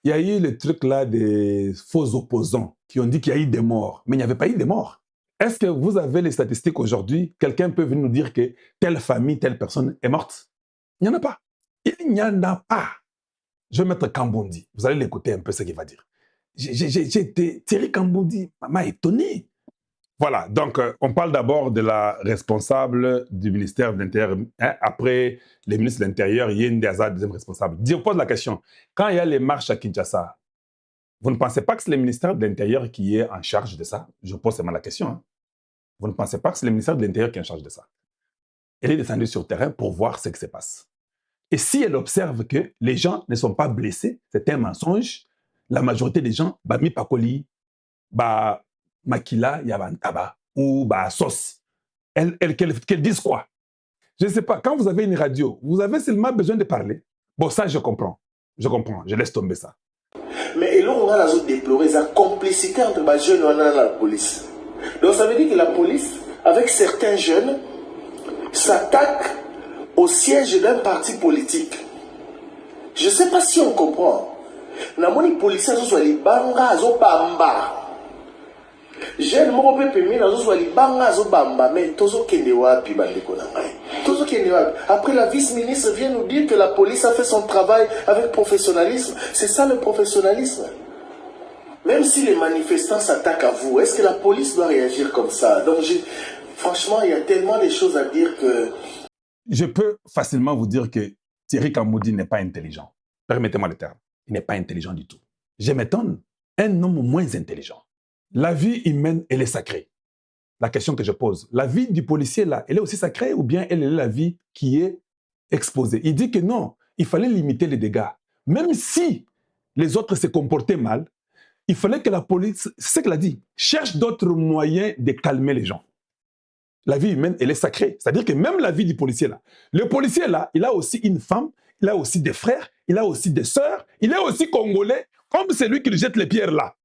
il y a eu le truc là des faux opposants qui ont dit qu'il y a eu des morts, mais il n'y avait pas eu de morts. Est-ce que vous avez les statistiques aujourd'hui? Quelqu'un peut venir nous dire que telle famille, telle personne est morte? Il n'y en a pas. Il n'y en a pas. Je vais mettre Kamboundi. Vous allez l'écouter un peu ce qu'il va dire. J'ai été... Thierry Kamboundi m'a étonné. Voilà, donc on parle d'abord de la responsable du ministère de l'Intérieur. Hein, après les ministres de l'Intérieur, il y a une deuxième responsable. Je pose la question. Quand il y a les marches à Kinshasa, vous ne pensez pas que c'est le ministère de l'Intérieur qui est en charge de ça? Je pose seulement la question. Hein. Vous ne pensez pas que c'est le ministère de l'Intérieur qui est en charge de ça? Elle est descendue sur le terrain pour voir ce qui se passe. Et si elle observe que les gens ne sont pas blessés, c'est un mensonge, la majorité des gens, bah, mi pakoli, bah, makila, yabantaba, ou bah, sauce. Qu'elle dise quoi? Je ne sais pas. Quand vous avez une radio, vous avez seulement besoin de parler. Bon, ça, je comprends. Je comprends. Je laisse tomber ça. Mais là, on a déploré la complicité entre les jeunes et la police. Donc, ça veut dire que la police, avec certains jeunes, s'attaque au siège d'un parti politique. Je ne sais pas si on comprend. Les policiers sont les bangas, sont bamba. Jeune moko pe pemi na zo li banga zo bamba mais tozo kende wapi bandeko na ngai tozo kende wapi. Après la vice-ministre vient nous dire que la police a fait son travail avec professionnalisme. C'est ça le professionnalisme. Même si les manifestants s'attaquent à vous, est-ce que la police doit réagir comme ça? Donc franchement, il y a tellement de choses à dire que... Je peux facilement vous dire que Thierry Kamboundi n'est pas intelligent. Permettez-moi le terme. Il n'est pas intelligent du tout. Je m'étonne. Un homme moins intelligent. La vie humaine, elle est sacrée. La question que je pose, la vie du policier, là, elle est aussi sacrée ou bien elle est la vie qui est exposée? Il dit que non, il fallait limiter les dégâts. Même si les autres se comportaient mal, il fallait que la police, c'est ce qu'elle a dit, cherche d'autres moyens de calmer les gens. La vie humaine, elle est sacrée. C'est-à-dire que même la vie du policier, là, le policier, là, il a aussi une femme, il a aussi des frères, il a aussi des sœurs, il est aussi congolais, comme celui qui lui jette les pierres là.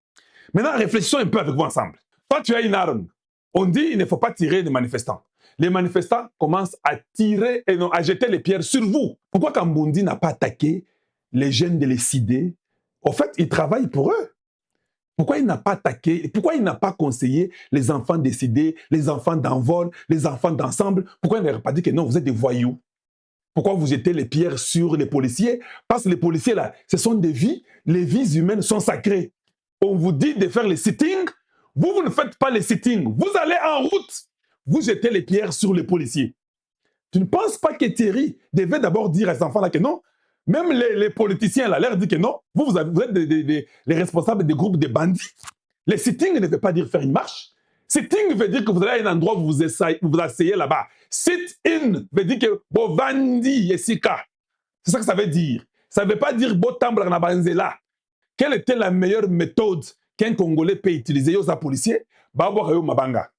Maintenant, réfléchissons un peu avec vous ensemble. Toi, tu as une arme. On dit qu'il ne faut pas tirer des manifestants. Les manifestants commencent à tirer et non, à jeter les pierres sur vous. Pourquoi Kamboundi n'a pas attaqué les jeunes de l'ECD? En fait, il travaille pour eux. Pourquoi il n'a pas attaqué? Pourquoi il n'a pas conseillé les enfants décidés, les enfants d'envol, les enfants d'ensemble? Pourquoi il n'a pas dit que non, vous êtes des voyous? Pourquoi vous jetez les pierres sur les policiers? Parce que les policiers, là, ce sont des vies. Les vies humaines sont sacrées. On vous dit de faire les sittings, vous ne faites pas les sittings. Vous allez en route, vous jetez les pierres sur les policiers. Tu ne penses pas que Thierry devait d'abord dire à ces enfants-là que non? Même les politiciens, là, leur dit que non. Vous êtes les responsables des groupes de bandits. Les sittings ne veut pas dire faire une marche. Sitting veut dire que vous allez à un endroit où vous asseyez là-bas. Sit-in veut dire que vous vendez yesika. C'est ça que ça veut dire. Ça ne veut pas dire bo tambre na banzela. Quelle était la meilleure méthode qu'un Congolais peut utiliser aux policiers? Babo mabanga.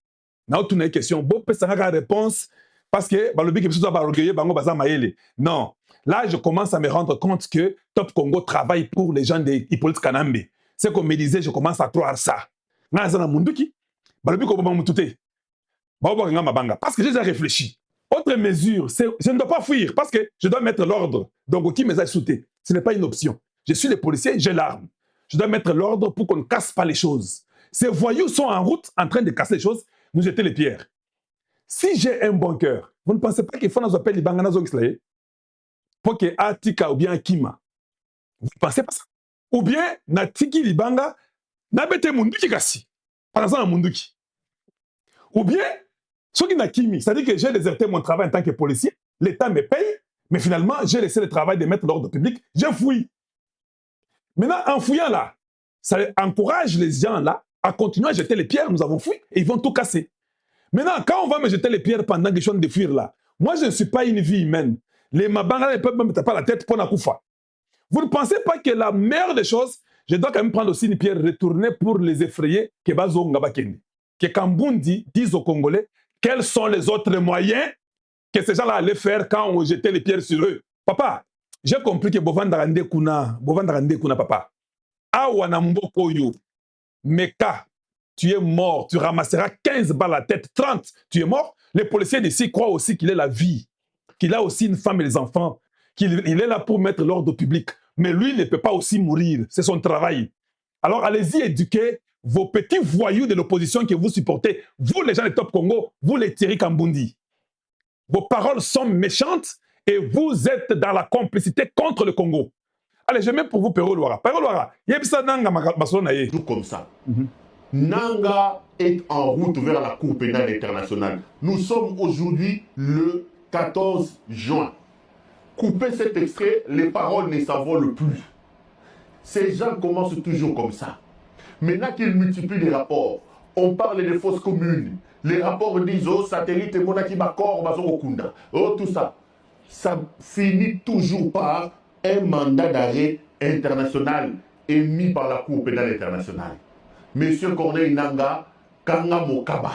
Na tu une question. Bo peut s'en réponse parce que balobi que soit barogeye bango baza maele. Non. Là, je commence à me rendre compte que Top Congo travaille pour les gens de Hippolyte Kanambe. C'est comme me disait, je commence à croire ça. Na zana munduki. Balobi ko baba mutute. Babo nga mabanga parce que j'ai déjà réfléchi. Autre mesure, je ne dois pas fuir parce que je dois mettre l'ordre. Donc qui me a sauté? Ce n'est pas une option. Je suis le policier, j'ai l'arme. Je dois mettre l'ordre pour qu'on ne casse pas les choses. Ces voyous sont en route, en train de casser les choses, nous jeter les pierres. Si j'ai un bon cœur, vous ne pensez pas qu'il faut nous appeler les Bangana Zongslaye pour que Atika ou bien Akima? Vous ne pensez pas ça? Ou bien Natiki Libanga, Nabete Munduki Kassi. Par exemple, Munduki. Ou bien, ce qui n'a Kimi, c'est-à-dire que j'ai déserté mon travail en tant que policier, l'État me paye, mais finalement, j'ai laissé le travail de mettre l'ordre public, j'ai fouillé. Maintenant, en fouillant là, ça encourage les gens là à continuer à jeter les pierres. Nous avons fouillé et ils vont tout casser. Maintenant, quand on va me jeter les pierres pendant que je suis en train de fuir là, moi je ne suis pas une vie humaine. Les Mabanga ne peuvent me mettre pas la tête pour Nakoufa. Vous ne pensez pas que la meilleure des choses, je dois quand même prendre aussi une pierre retournée pour les effrayer, que Bazo Ngabakeni. Que Kamboundi dise aux Congolais quels sont les autres moyens que ces gens-là allaient faire quand on jetait les pierres sur eux. Papa, j'ai compris que Bovandarande Kuna, papa. Awana Mboko yo, Meka, tu es mort, tu ramasseras 15 balles à la tête, 30, tu es mort. Les policiers d'ici croient aussi qu'il est la vie, qu'il a aussi une femme et des enfants, qu'il est là pour mettre l'ordre public. mais lui ne peut pas aussi mourir. C'est son travail. Alors allez-y éduquer vos petits voyous de l'opposition que vous supportez. Vous, les gens de Top Congo, vous les Thierry Kambundi. Vos paroles sont méchantes et vous êtes dans la complicité contre le Congo. Allez, je mets pour vous Pero Loara. Pero Loara, yebisa nanga masolona ye. Tout comme ça. Nanga est en route vers la Cour pénale internationale. Nous sommes aujourd'hui le 14 juin. Coupez cet extrait, les paroles ne s'envolent plus. Ces gens commencent toujours comme ça. Maintenant qu'ils multiplient les rapports, on parle de fausses communes. Les rapports disent oh, satellite, monaki bakor, bazokunda. Oh, tout ça. Ça finit toujours par un mandat d'arrêt international émis par la Cour pénale internationale. Monsieur Corneille Nangaa, Kanga Mokaba,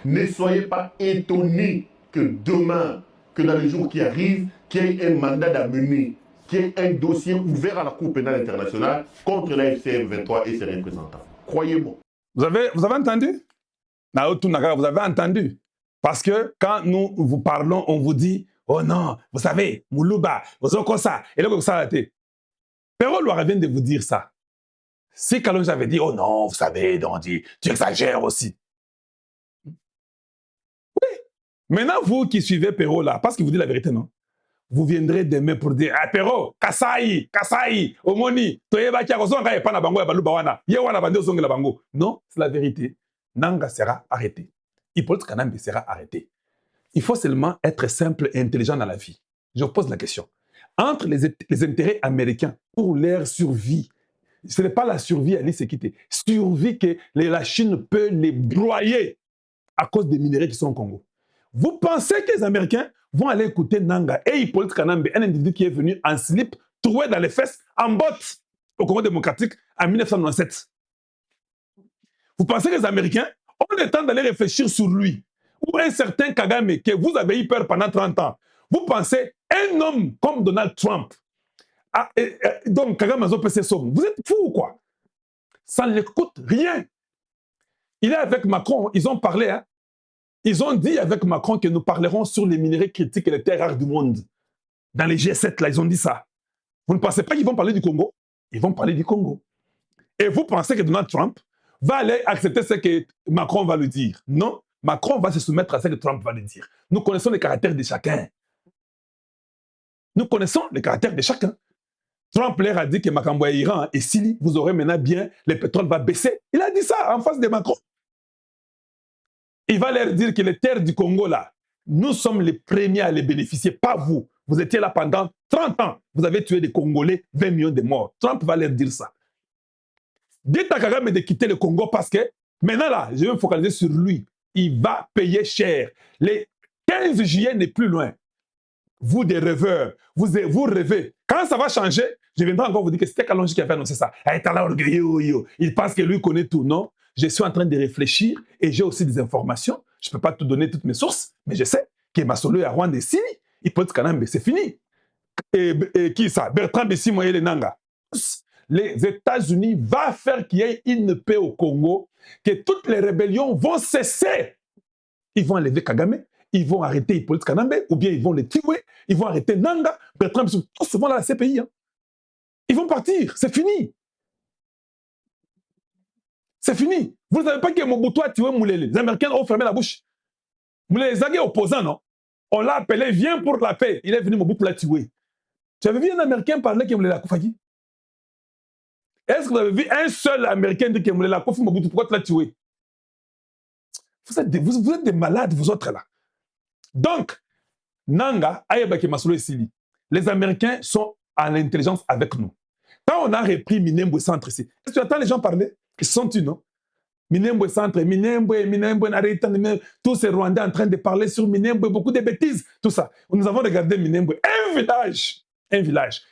ne soyez pas étonnés que demain, que dans les jours qui arrivent, qu'il y ait un mandat d'amener, qu'il y ait un dossier ouvert à la Cour pénale internationale contre la FCM 23 et ses représentants. Croyez-moi. Vous avez entendu? Naotu Naga, vous avez entendu? Parce que quand nous vous parlons, on vous dit oh non, vous savez, Moulouba, vous avez comme ça, et là comme ça, Pero Loara vient de vous dire ça. Si Kalonji avait dit, oh non, vous savez, Dondi, tu exagères aussi. Oui. Maintenant, vous qui suivez Pero là, parce qu'il vous dit la vérité, non? Vous viendrez demain pour dire, ah Pero, Kasai, Omoni, Toyeba Kiakozon, Kaya Pana Bango, Yabalou Bawana, Yewana Bande Zong la Bango. Non, c'est la vérité. Nanga sera arrêté. Hippolyte Kanambe sera arrêté. Il faut seulement être simple et intelligent dans la vie. Je vous pose la question. Entre les intérêts américains pour leur survie, ce n'est pas la survie à l'Iséquité, survie que la Chine peut les broyer à cause des minerais qui sont au Congo. Vous pensez que les Américains vont aller écouter Nanga et Hippolyte Kanambe, un individu qui est venu en slip, troué dans les fesses, en botte au Congo démocratique en 1997. Vous pensez que les Américains ont le temps d'aller réfléchir sur lui, ou un certain Kagame que vous avez eu peur pendant 30 ans. Vous pensez un homme comme Donald Trump, donc Kagame a PC somme. Vous êtes fou ou quoi? Ça ne coûte rien. Il est avec Macron, ils ont parlé, hein? Ils ont dit avec Macron que nous parlerons sur les minerais critiques et les terres rares du monde. Dans les G7, là, ils ont dit ça. Vous ne pensez pas qu'ils vont parler du Congo? Ils vont parler du Congo. Et vous pensez que Donald Trump va aller accepter ce que Macron va lui dire? Non, Macron va se soumettre à ce que Trump va lui dire. Nous connaissons les caractères de chacun. Nous connaissons les caractères de chacun. Trump leur a dit que Makambo est Iran et si vous aurez maintenant bien, le pétrole va baisser. Il a dit ça en face de Macron. Il va leur dire que les terres du Congo, là, nous sommes les premiers à les bénéficier, pas vous. Vous étiez là pendant 30 ans. Vous avez tué des Congolais, 20 millions de morts. Trump va leur dire ça. Dites à Kagame de quitter le Congo parce que maintenant, là, je vais me focaliser sur lui. Il va payer cher. Les 15 juillet n'est plus loin. Vous des rêveurs, vous rêvez. Quand ça va changer, je viendrai encore vous dire que c'était Kalonji qui avait annoncé ça. Il pense que lui connaît tout. Non, je suis en train de réfléchir et j'ai aussi des informations. Je ne peux pas te donner toutes mes sources, mais je sais que Masolo est à Rwanda et Sili. Hippolyte Kanambe, c'est fini. Et qui ça? Bertrand Bisimwa et Nanga. Les États-Unis vont faire qu'il y ait une paix au Congo, que toutes les rébellions vont cesser. Ils vont enlever Kagame. Ils vont arrêter Hippolyte Kanambe, ou bien ils vont les tuer, ils vont arrêter Nanga, Bertrand, tous vont dans la CPI. Hein. Ils vont partir, c'est fini. C'est fini. Vous ne savez pas que Mobutu a tué Moulele. Les Américains ont fermé la bouche. Moulele Zagé opposant, non? On l'a appelé, viens pour la paix. Il est venu, Mobutu l'a tué. Tu avais vu un Américain parler que Moulele Koufaki? Est-ce que vous avez vu un seul Américain dire que Moulele Koufaki, Mobutu, pourquoi tu l'as tué? Vous êtes des malades, vous autres là. Donc, Nanga, Ayabaki Masolo et Sili, les Américains sont à l'intelligence avec nous. Quand on a repris Minembwe Centre ici, est-ce que tu attends les gens parler? Ils sont tu, non? Minembwe Centre, Minembwe, tous ces Rwandais en train de parler sur Minembwe, beaucoup de bêtises, tout ça. Nous avons regardé Minembwe, un village.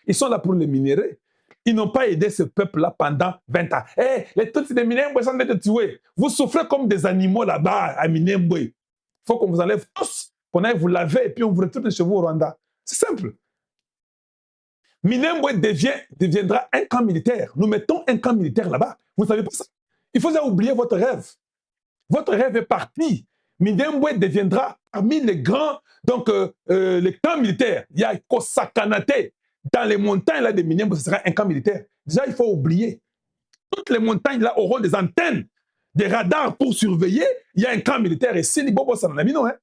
Ils sont là pour les minerais. Ils n'ont pas aidé ce peuple-là pendant 20 ans. Hey, les tous de Minembwe sont de tuer. Vous souffrez comme des animaux là-bas à Minembwe. Il faut qu'on vous enlève tous. Qu'on aille vous laver et puis on vous retourne chez vous au Rwanda. C'est simple. Minembwe deviendra un camp militaire. Nous mettons un camp militaire là-bas. Vous ne savez pas ça. Il faut oublier votre rêve. Votre rêve est parti. Minembwe deviendra parmi les grands, donc les camps militaires. Il y a Kosakanate. dans les montagnes là, de Minembwe, ce sera un camp militaire. Déjà, il faut oublier. Toutes les montagnes là auront des antennes, des radars pour surveiller. Il y a un camp militaire et si les bobos, ça n'en a mis non. Hein.